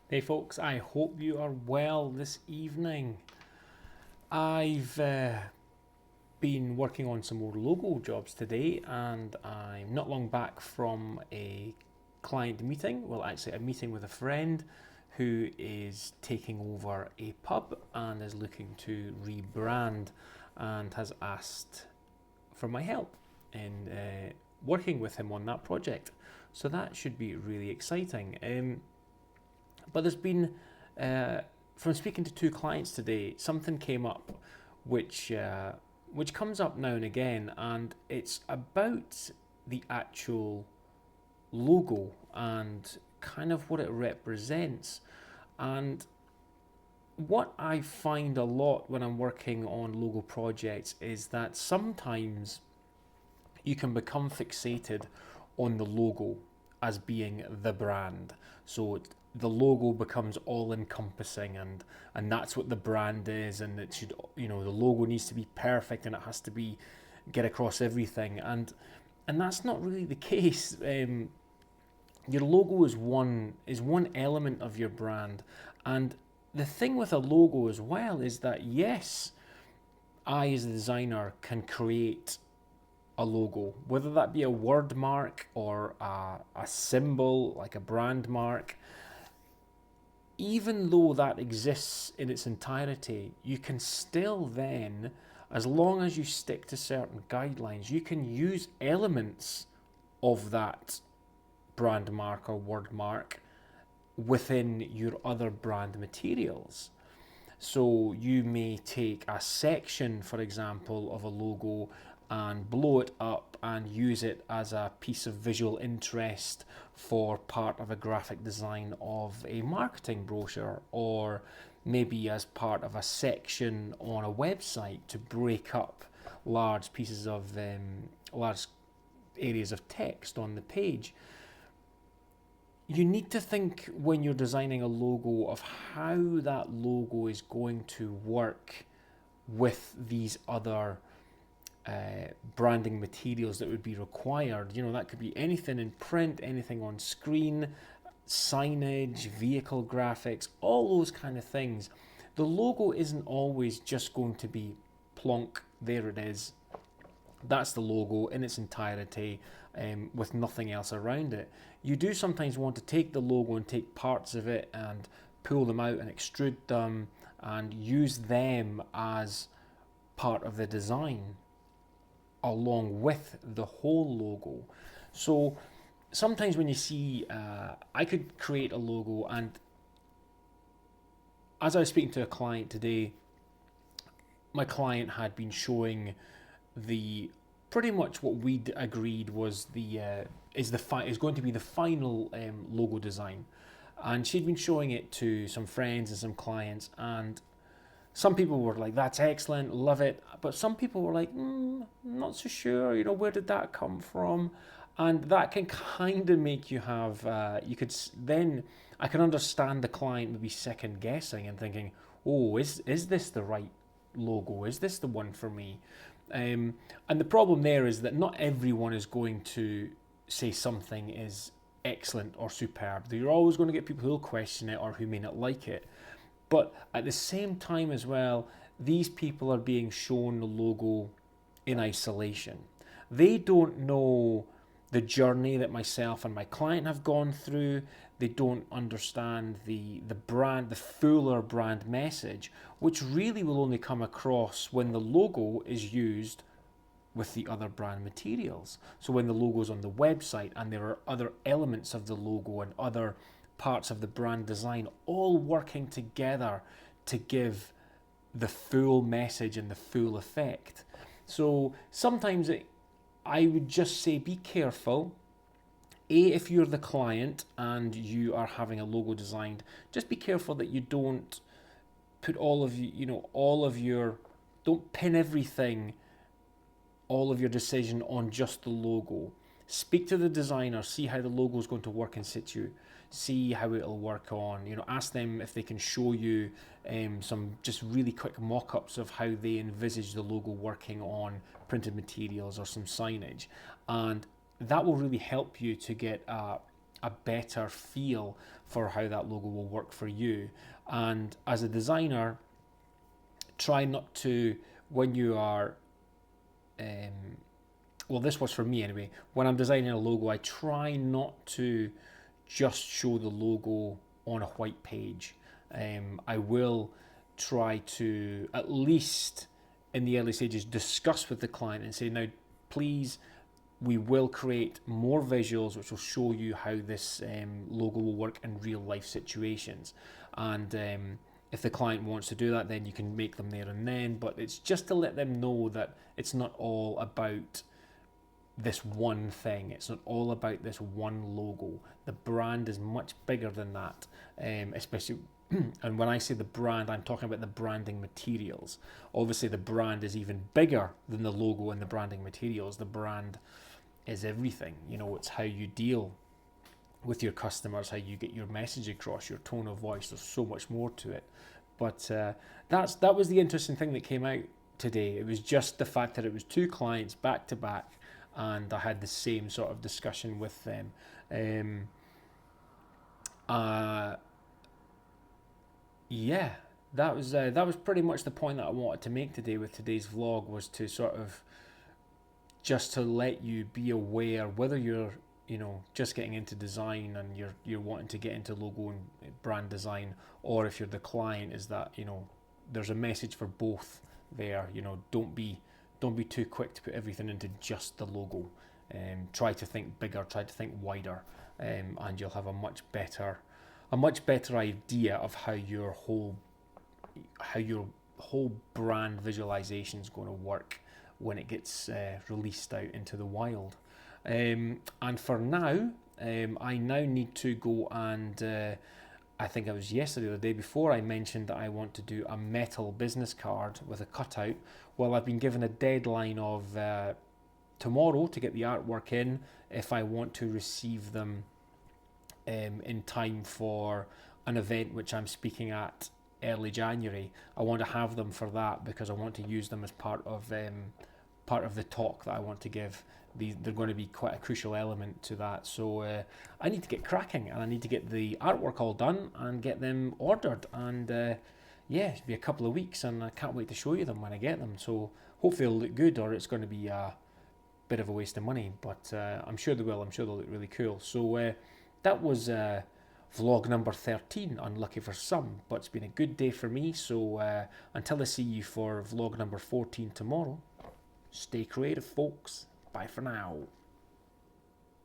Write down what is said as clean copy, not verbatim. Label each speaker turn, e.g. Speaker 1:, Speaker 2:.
Speaker 1: Hey folks, I hope you are well this evening. I've been working on some more logo jobs today, and I'm not long back from a client meeting. Well, actually, a meeting with a friend who is taking over a pub and is looking to rebrand and has asked for my help in working with him on that project. So that should be really exciting. But there's been, from speaking to two clients today, something came up which which comes up now and again, and it's about the actual logo and kind of what it represents. And what I find a lot when I'm working on logo projects is that sometimes you can become fixated on the logo as being the brand. So the logo becomes all encompassing, and that's what the brand is, and it should, the logo needs to be perfect and it has to be get across everything, and that's not really the case. Your logo is one element of your brand, and the thing with a logo as well is that, yes, I as a designer can create a logo, whether that be a word mark or a symbol like a brand mark. Even though that exists in its entirety, you can still then, as long as you stick to certain guidelines, you can use elements of that brand mark or word mark within your other brand materials. So you may take a section, for example, of a logo and blow it up and use it as a piece of visual interest for part of a graphic design of a marketing brochure, or maybe as part of a section on a website to break up large pieces of large areas of text on the page. You need to think when you're designing a logo of how that logo is going to work with these other branding materials that would be required. That could be anything in print, anything on screen, signage, vehicle graphics, all those kind of things. The logo isn't always just going to be plonk, there it is. That's the logo in its entirety, with nothing else around it. You do sometimes want to take the logo and take parts of it and pull them out and extrude them and use them as part of the design along with the whole logo. So sometimes when you see, I could create a logo, and as I was speaking to a client today, my client had been showing the pretty much what we agreed was the is going to be the final logo design, and she'd been showing it to some friends and some clients, and some people were like, "That's excellent, love it," but some people were like, "Not so sure. Where did that come from?" And that can kind of make you have you could then I can understand the client maybe second guessing and thinking, "Oh, is this the right logo? Is this the one for me?" And the problem there is that not everyone is going to say something is excellent or superb. You're always going to get people who will question it or who may not like it. But at the same time as well, these people are being shown the logo in isolation. They don't know the journey that myself and my client have gone through. They don't understand the brand, the fuller brand message, which really will only come across when the logo is used with the other brand materials. So when the logo is on the website and there are other elements of the logo and other parts of the brand design all working together to give the full message and the full effect. So sometimes I would just say be careful. If you're the client and you are having a logo designed, just be careful that you don't put all of your, don't pin everything, all of your decision on just the logo. Speak to the designer, see how the logo is going to work in situ, see how it'll work on. Ask them if they can show you some just really quick mock-ups of how they envisage the logo working on printed materials or some signage, and that will really help you to get a a better feel for how that logo will work for you. And as a designer, try not to, when you are, well, this was for me anyway, when I'm designing a logo, I try not to just show the logo on a white page. I will try to, at least in the early stages, discuss with the client and say, now, please, we will create more visuals which will show you how this logo will work in real life situations. And if the client wants to do that, then you can make them there and then. But it's just to let them know that it's not all about this one thing. It's not all about this one logo. The brand is much bigger than that, especially. And when I say the brand, I'm talking about the branding materials. Obviously, the brand is even bigger than the logo and the branding materials. The brand is everything. You know, it's how you deal with your customers, how you get your message across, your tone of voice. There's so much more to it. But that was the interesting thing that came out today. It was just the fact that it was two clients back to back, and I had the same sort of discussion with them. Yeah, that was pretty much the point that I wanted to make today with today's vlog, was to sort of just to let you be aware, whether you're, you know, just getting into design and you're wanting to get into logo and brand design, or if you're the client, is that, you know, there's a message for both there. You know, don't be too quick to put everything into just the logo. Try to think bigger, try to think wider, and you'll have a much better idea of how your whole brand visualization is going to work when it gets released out into the wild. And for now, I now need to go and I think it was yesterday or the day before, I mentioned that I want to do a metal business card with a cutout. Well, I've been given a deadline of tomorrow to get the artwork in if I want to receive them in time for an event which I'm speaking at early January. I want to have them for that because I want to use them as part of the talk that I want to give. They're going to be quite a crucial element to that. So I need to get cracking, and I need to get the artwork all done and get them ordered. And yeah, it'll be a couple of weeks, and I can't wait to show you them when I get them. So hopefully they'll look good, or it's going to be a bit of a waste of money. But I'm sure they will. I'm sure they'll look really cool. So that was vlog number 13, unlucky for some, but it's been a good day for me. So until I see you for vlog number 14 tomorrow, stay creative, folks. Bye for now.